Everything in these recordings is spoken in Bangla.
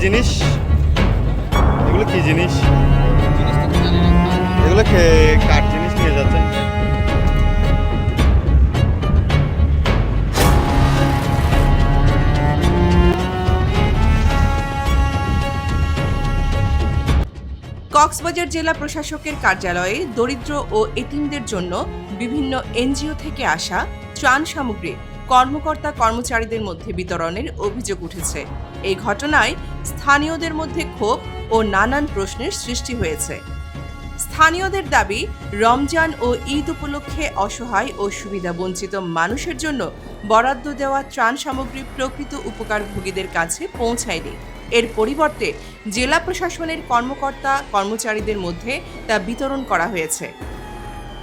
জিনিস? এগুলো কি জিনিস? এগুলো কার জিনিস নিয়ে যাচ্ছেন? কক্সবাজার জেলা প্রশাসকের কার্যালয়ে দরিদ্র ও এতিমদের জন্য বিভিন্ন এনজিও থেকে আসা ত্রাণ সামগ্রী কর্মকর্তা কর্মচারীদের মধ্যে বিতরণের অভিযোগ উঠেছে। এই ঘটনায় স্থানীয়দের মধ্যে ক্ষোভ ও নানান প্রশ্নের সৃষ্টি হয়েছে। স্থানীয়দের দাবি, রমজান ও ঈদ উপলক্ষে অসহায় ও সুবিধাবঞ্চিত মানুষের জন্য বরাদ্দ দেওয়া ত্রাণ সামগ্রী প্রকৃত উপকারভোগীদের কাছে পৌঁছায়নি। এর পরিবর্তে জেলা প্রশাসনের কর্মকর্তা কর্মচারীদের মধ্যে তা বিতরণ করা হয়েছে।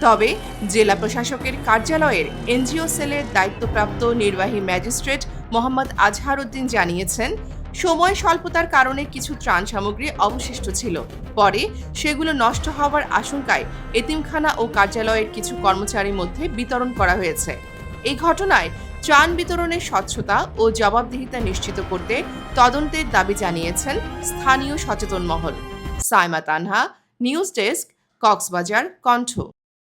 তবে জেলা প্রশাসকের কার্যালয়ের এনজিও সেলের দায়িত্বপ্রাপ্ত নির্বাহী ম্যাজিস্ট্রেট মোহাম্মদ আজহার উদ্দিন জানিয়েছেন, সময় স্বল্পতার কারণে কিছু ত্রাণ সামগ্রী অবশিষ্ট ছিল। পরে সেগুলো নষ্ট হওয়ার আশঙ্কায় এতিমখানা ও কার্যালয়ের কিছু কর্মচারীর মধ্যে বিতরণ করা হয়েছে। এই ঘটনায় ত্রাণ বিতরণের স্বচ্ছতা ও জবাবদিহিতা নিশ্চিত করতে তদন্তের দাবি জানিয়েছেন স্থানীয় সচেতন মহল। সাইমা তানহা, নিউজ ডেস্ক, কক্সবাজার কণ্ঠ।